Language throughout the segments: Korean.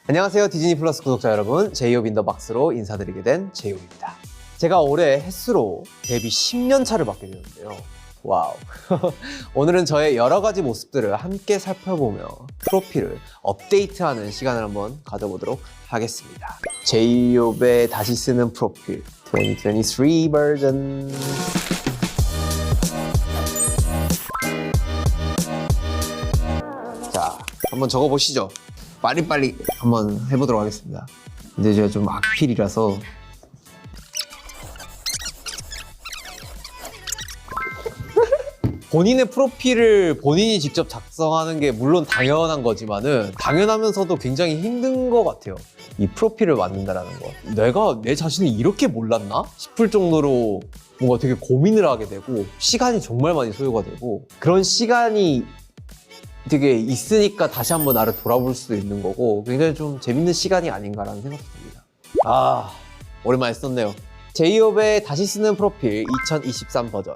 안녕하세요, 디즈니 플러스 구독자 여러분. 제이홉 인더 박스로 인사드리게 된 제이홉입니다. 제가 올해 햇수로 데뷔 10년 차를 맞게 되는데요. 와우. 오늘은 저의 여러 가지 모습들을 함께 살펴보며 프로필을 업데이트하는 시간을 한번 가져보도록 하겠습니다. 제이홉의 다시 쓰는 프로필 2023 버전. 자, 한번 적어보시죠. 빨리빨리 한번 해보도록 하겠습니다. 근데 제가 좀 악필이라서 본인의 프로필을 본인이 직접 작성하는 게 물론 당연한 거지만은 당연하면서도 굉장히 힘든 것 같아요. 이 프로필을 만든다라는 거. 내가 내 자신을 이렇게 몰랐나? 싶을 정도로 뭔가 되게 고민을 하게 되고 시간이 정말 많이 소요가 되고 그런 시간이 되게 있으니까 다시 한번 나를 돌아볼 수도 있는 거고 굉장히 좀 재밌는 시간이 아닌가라는 생각이 듭니다. 아, 오랜만에 썼네요. 제이홉의 다시 쓰는 프로필 2023 버전.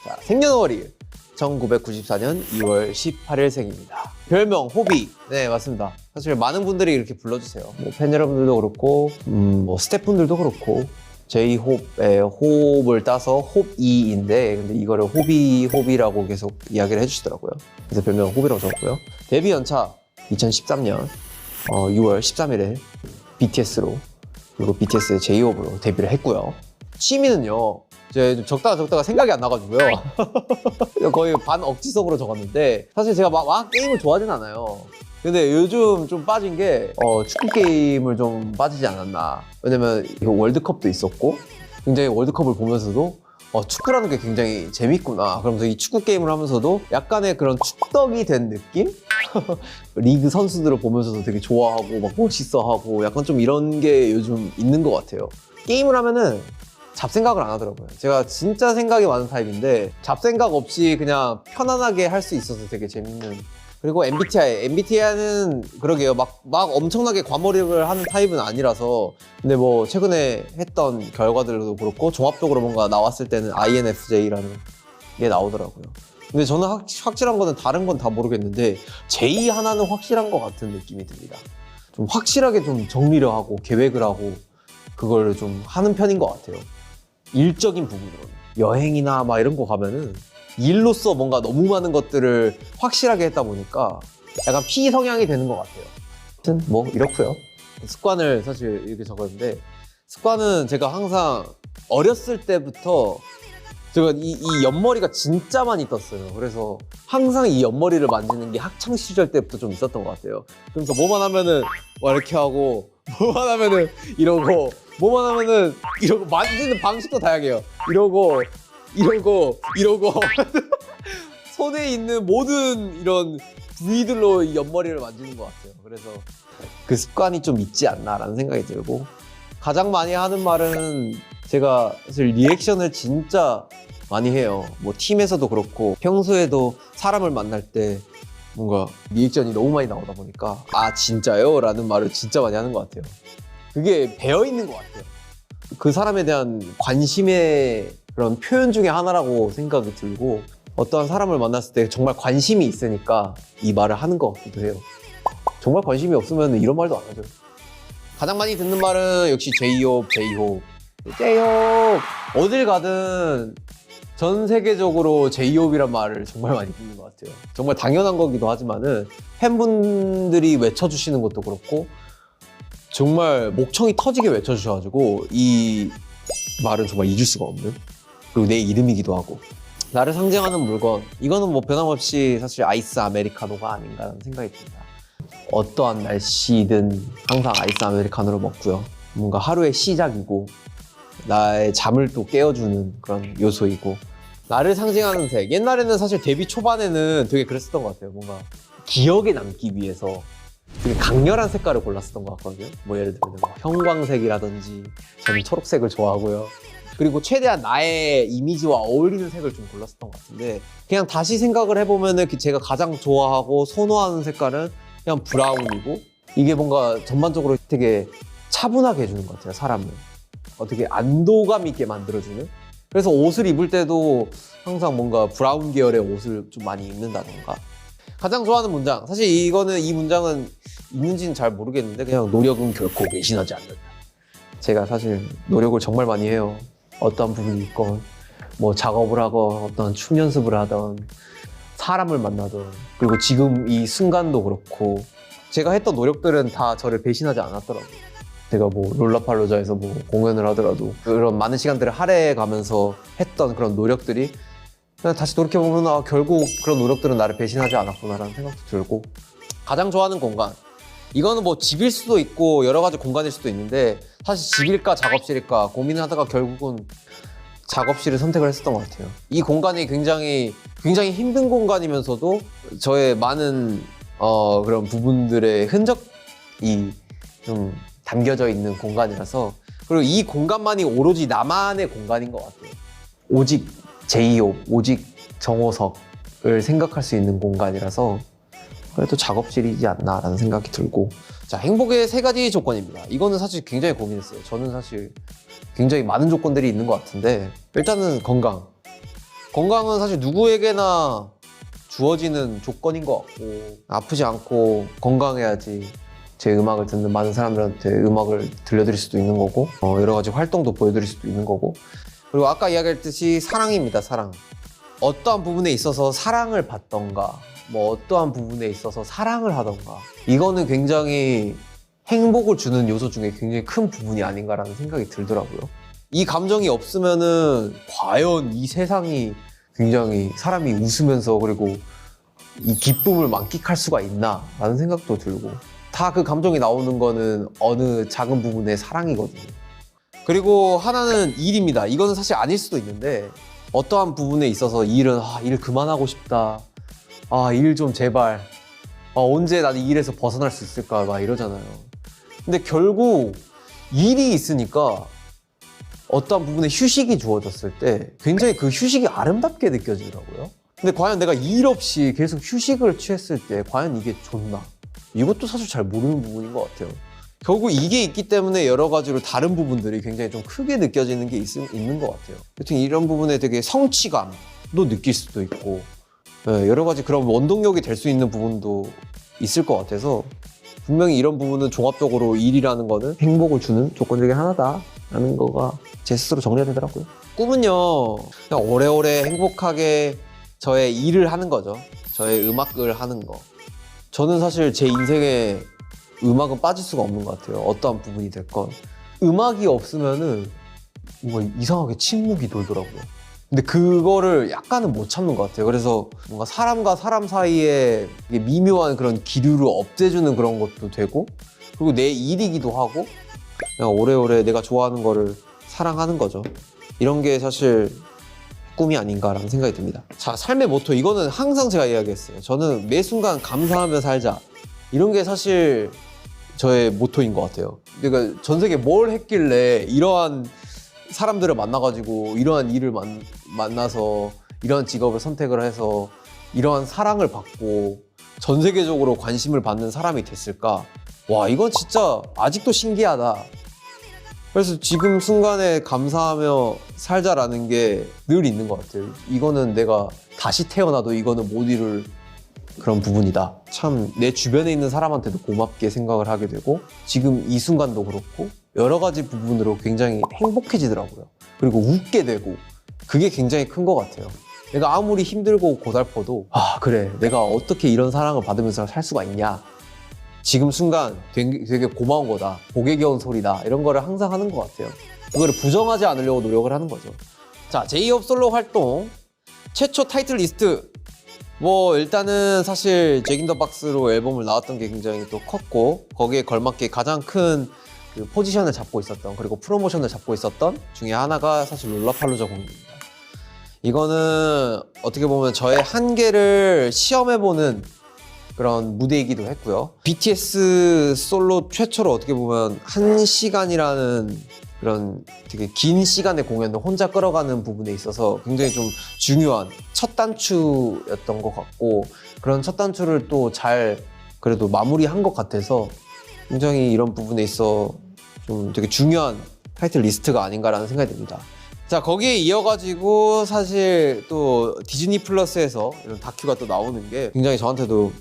자, 생년월일 1994년 2월 18일 생입니다. 별명 호비. 네, 맞습니다. 사실 많은 분들이 이렇게 불러주세요. 뭐 팬 여러분들도 그렇고 뭐 스태프분들도 그렇고 제이홉의 호흡을 따서 홉이인데 근데 이거를 호비라고 계속 이야기를 해주시더라고요. 그래서 별명 호비라고 적었고요. 데뷔 연차 2013년 6월 13일에 BTS로 그리고 BTS의 제이홉으로 데뷔를 했고요. 취미는요. 이제 좀 적다가 생각이 안 나가지고요. 거의 반 억지성으로 적었는데 사실 제가 막 게임을 좋아하진 않아요. 근데 요즘 좀 빠진 게 축구 게임을 좀 빠지지 않았나. 왜냐면 이거 월드컵도 있었고 굉장히 월드컵을 보면서도 축구라는 게 굉장히 재밌구나. 그러면서 이 축구 게임을 하면서도 약간의 그런 축덕이 된 느낌? 리그 선수들을 보면서도 되게 좋아하고 막 멋있어하고 약간 좀 이런 게 요즘 있는 것 같아요. 게임을 하면은 잡생각을 안 하더라고요. 제가 진짜 생각이 많은 타입인데 잡생각 없이 그냥 편안하게 할 수 있어서 되게 재밌는. 그리고 MBTI는 그러게요. 막 엄청나게 과몰입을 하는 타입은 아니라서 근데 뭐 최근에 했던 결과들도 그렇고 종합적으로 뭔가 나왔을 때는 INFJ라는 게 나오더라고요. 근데 저는 확실한 거는 다른 건 다 모르겠는데 J 하나는 확실한 것 같은 느낌이 듭니다. 좀 확실하게 좀 정리를 하고 계획을 하고 그걸 좀 하는 편인 것 같아요. 일적인 부분으로는. 여행이나 막 이런 거 가면은 일로서 뭔가 너무 많은 것들을 확실하게 했다 보니까 약간 P 성향이 되는 것 같아요. 아무튼 뭐 이렇고요. 습관을 사실 이렇게 적었는데 습관은 제가 항상 어렸을 때부터 제가 이 옆머리가 진짜 많이 떴어요. 그래서 항상 이 옆머리를 만지는 게 학창 시절 때부터 좀 있었던 것 같아요. 그래서 뭐만 하면은 와 이렇게 하고 뭐만 하면은 이러고 뭐만 하면은 이러고 만지는 방식도 다양해요. 이러고 손에 있는 모든 이런 부위들로 이 옆머리를 만지는 것 같아요. 그래서 그 습관이 좀 있지 않나라는 생각이 들고 가장 많이 하는 말은 제가 사실 리액션을 진짜 많이 해요. 뭐 팀에서도 그렇고 평소에도 사람을 만날 때 뭔가 리액션이 너무 많이 나오다 보니까 아 진짜요? 라는 말을 진짜 많이 하는 것 같아요. 그게 배어있는 것 같아요. 그 사람에 대한 관심의 그런 표현 중에 하나라고 생각이 들고 어떠한 사람을 만났을 때 정말 관심이 있으니까 이 말을 하는 것 같기도 해요. 정말 관심이 없으면 이런 말도 안 하죠. 가장 많이 듣는 말은 역시 제이홉. 어딜 가든 전 세계적으로 제이홉이란 말을 정말 많이 듣는 것 같아요. 정말 당연한 거기도 하지만은 팬분들이 외쳐주시는 것도 그렇고 정말 목청이 터지게 외쳐주셔가지고 이 말은 정말 잊을 수가 없는 그리고 내 이름이기도 하고 나를 상징하는 물건 이거는 뭐 변함없이 사실 아이스 아메리카노가 아닌가라는 생각이 듭니다. 어떠한 날씨든 항상 아이스 아메리카노를 먹고요. 뭔가 하루의 시작이고 나의 잠을 또 깨워주는 그런 요소이고 나를 상징하는 색 옛날에는 사실 데뷔 초반에는 되게 그랬었던 것 같아요. 뭔가 기억에 남기 위해서 되게 강렬한 색깔을 골랐었던 것 같거든요. 뭐 예를 들면 형광색이라든지 저는 초록색을 좋아하고요. 그리고 최대한 나의 이미지와 어울리는 색을 좀 골랐었던 것 같은데 그냥 다시 생각을 해보면은 제가 가장 좋아하고 선호하는 색깔은 그냥 브라운이고 이게 뭔가 전반적으로 되게 차분하게 해주는 것 같아요. 사람을 되게 안도감 있게 만들어주는. 그래서 옷을 입을 때도 항상 뭔가 브라운 계열의 옷을 좀 많이 입는다던가. 가장 좋아하는 문장. 사실 이 문장은 있는지는 잘 모르겠는데 그냥 노력은 결코 배신하지 않는다. 제가 사실 노력을 정말 많이 해요. 어떠한 부분이 있건 뭐 작업을 하건 어떤 춤 연습을 하던 사람을 만나던 그리고 지금 이 순간도 그렇고 제가 했던 노력들은 다 저를 배신하지 않았더라고요. 제가 뭐 롤라팔로자에서 뭐 공연을 하더라도 그런 많은 시간들을 할애해가면서 했던 그런 노력들이 그냥 다시 돌이켜보면 아, 결국 그런 노력들은 나를 배신하지 않았구나라는 생각도 들고 가장 좋아하는 공간 이거는 뭐 집일 수도 있고 여러 가지 공간일 수도 있는데 사실 집일까 작업실일까 고민하다가 결국은 작업실을 선택을 했었던 것 같아요. 이 공간이 굉장히 힘든 공간이면서도 저의 많은 그런 부분들의 흔적이 좀 담겨져 있는 공간이라서 그리고 이 공간만이 오로지 나만의 공간인 것 같아요. 오직 제이홉, 오직 정호석을 생각할 수 있는 공간이라서 그래도 작업실이지 않나라는 생각이 들고 자, 행복의 3가지 조건입니다. 이거는 사실 굉장히 고민했어요. 저는 사실 굉장히 많은 조건들이 있는 것 같은데 일단은 건강. 건강은 사실 누구에게나 주어지는 조건인 것 같고 아프지 않고 건강해야지 제 음악을 듣는 많은 사람들한테 음악을 들려드릴 수도 있는 거고 여러 가지 활동도 보여드릴 수도 있는 거고 그리고 아까 이야기했듯이 사랑입니다. 사랑. 어떠한 부분에 있어서 사랑을 받던가 뭐 어떠한 부분에 있어서 사랑을 하던가 이거는 굉장히 행복을 주는 요소 중에 굉장히 큰 부분이 아닌가라는 생각이 들더라고요. 이 감정이 없으면은 과연 이 세상이 굉장히 사람이 웃으면서 그리고 이 기쁨을 만끽할 수가 있나 라는 생각도 들고 다 그 감정이 나오는 거는 어느 작은 부분의 사랑이거든요. 그리고 하나는 일입니다. 이거는 사실 아닐 수도 있는데 어떠한 부분에 있어서 일은 일 그만하고 싶다. 일 좀 제발. 언제 나는 이 일에서 벗어날 수 있을까 막 이러잖아요. 근데 결국 일이 있으니까 어떠한 부분에 휴식이 주어졌을 때 굉장히 그 휴식이 아름답게 느껴지더라고요. 근데 과연 내가 일 없이 계속 휴식을 취했을 때 과연 이게 좋나? 이것도 사실 잘 모르는 부분인 것 같아요. 결국 이게 있기 때문에 여러 가지로 다른 부분들이 굉장히 좀 크게 느껴지는 게 있는 것 같아요. 여튼 이런 부분에 되게 성취감도 느낄 수도 있고 여러 가지 그런 원동력이 될 수 있는 부분도 있을 것 같아서 분명히 이런 부분은 종합적으로 일이라는 거는 행복을 주는 조건 중에 하나다라는 거가 제 스스로 정리가 되더라고요. 꿈은요 그냥 오래오래 행복하게 저의 일을 하는 거죠. 저의 음악을 하는 거. 저는 사실 제 인생에 음악은 빠질 수가 없는 것 같아요. 어떠한 부분이 됐건. 음악이 없으면은 뭔가 이상하게 침묵이 돌더라고요. 근데 그거를 약간은 못 참는 것 같아요. 그래서 뭔가 사람과 사람 사이에 미묘한 그런 기류를 없애주는 그런 것도 되고 그리고 내 일이기도 하고 그냥 오래오래 내가 좋아하는 거를 사랑하는 거죠. 이런 게 사실 꿈이 아닌가라는 생각이 듭니다. 자, 삶의 모토 이거는 항상 제가 이야기했어요. 저는 매 순간 감사하며 살자. 이런 게 사실 저의 모토인 것 같아요. 그러니까 전 세계에 뭘 했길래 이러한 사람들을 만나가지고 이러한 일을 만나서 이러한 직업을 선택을 해서 이러한 사랑을 받고 전 세계적으로 관심을 받는 사람이 됐을까? 와, 이건 진짜 아직도 신기하다. 그래서 지금 순간에 감사하며 살자라는 게 늘 있는 것 같아요. 이거는 내가 다시 태어나도 이거는 못 이룰 그런 부분이다. 참 내 주변에 있는 사람한테도 고맙게 생각을 하게 되고 지금 이 순간도 그렇고 여러 가지 부분으로 굉장히 행복해지더라고요. 그리고 웃게 되고 그게 굉장히 큰 것 같아요. 내가 아무리 힘들고 고달퍼도 그래 내가 어떻게 이런 사랑을 받으면서 살 수가 있냐. 지금 순간 되게 고마운 거다. 복에 겨운 소리다. 이런 거를 항상 하는 것 같아요. 그거를 부정하지 않으려고 노력을 하는 거죠. 자, 제이홉 솔로 활동 최초 타이틀 리스트 뭐 일단은 사실 잭 인 더 박스로 앨범을 나왔던 게 굉장히 또 컸고 거기에 걸맞게 가장 큰 그 포지션을 잡고 있었던 그리고 프로모션을 잡고 있었던 중에 하나가 사실 롤라팔로자 공연입니다. 이거는 어떻게 보면 저의 한계를 시험해보는 그런 무대이기도 했고요. BTS 솔로 최초로 어떻게 보면 1시간이라는 그런 되게 긴 시간의 공연을 혼자 끌어가는 부분에 있어서 굉장히 좀 중요한 첫 단추였던 것 같고 그런 첫 단추를 또 잘 그래도 마무리한 것 같아서 굉장히 이런 부분에 있어 좀 되게 중요한 타이틀 리스트가 아닌가라는 생각이 듭니다. 자, 거기에 이어가지고 사실 또 디즈니 플러스에서 이런 다큐가 또 나오는 게 굉장히 저한테도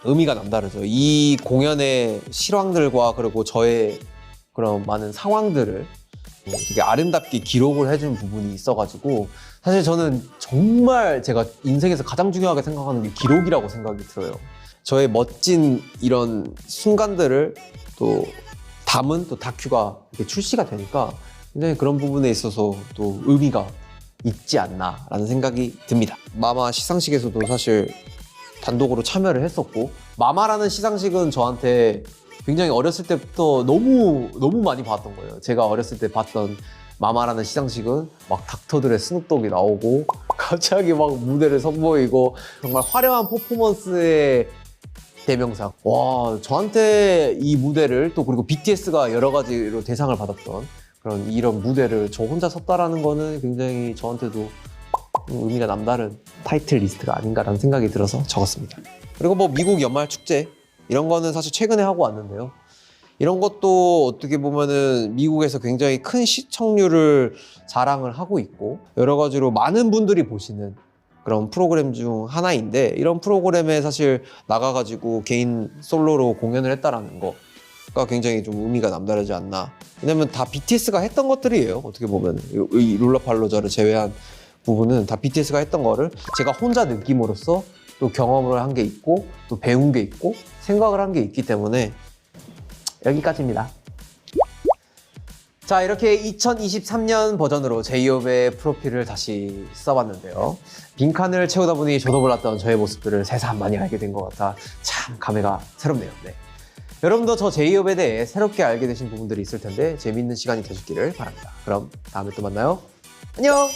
의미가 남다르죠. 이 공연의 실황들과 그리고 저의 그런 많은 상황들을 되게 아름답게 기록을 해준 부분이 있어가지고 사실 저는 정말 제가 인생에서 가장 중요하게 생각하는 게 기록이라고 생각이 들어요. 저의 멋진 이런 순간들을 또 담은 또 다큐가 이렇게 출시가 되니까 굉장히 그런 부분에 있어서 또 의미가 있지 않나라는 생각이 듭니다. 마마 시상식에서도 사실 단독으로 참여를 했었고 마마라는 시상식은 저한테 굉장히 어렸을 때부터 너무 많이 봤던 거예요. 제가 어렸을 때 봤던 마마라는 시상식은 막 닥터들의 스눕독이 나오고 갑자기 막 무대를 선보이고 정말 화려한 퍼포먼스의 대명사. 와, 저한테 이 무대를 또 그리고 BTS가 여러 가지로 대상을 받았던 그런 이런 무대를 저 혼자 섰다라는 거는 굉장히 저한테도 의미가 남다른 타이틀 리스트가 아닌가라는 생각이 들어서 적었습니다. 그리고 뭐 미국 연말 축제 이런 거는 사실 최근에 하고 왔는데요. 이런 것도 어떻게 보면은 미국에서 굉장히 큰 시청률을 자랑을 하고 있고 여러 가지로 많은 분들이 보시는 그런 프로그램 중 하나인데 이런 프로그램에 사실 나가가지고 개인 솔로로 공연을 했다라는 거가 굉장히 좀 의미가 남다르지 않나. 왜냐면 다 BTS가 했던 것들이에요. 어떻게 보면 이 롤러팔로자를 제외한 부분은 다 BTS가 했던 거를 제가 혼자 느낌으로써 또 경험을 한 게 있고 또 배운 게 있고 생각을 한 게 있기 때문에 여기까지입니다. 자, 이렇게 2023년 버전으로 제이홉의 프로필을 다시 써봤는데요. 빈칸을 채우다 보니 저도 몰랐던 저의 모습들을 새삼 많이 알게 된 것 같아 참 감회가 새롭네요. 네. 여러분도 저 제이홉에 대해 새롭게 알게 되신 부분들이 있을 텐데 재미있는 시간이 되셨기를 바랍니다. 그럼 다음에 또 만나요. 안녕!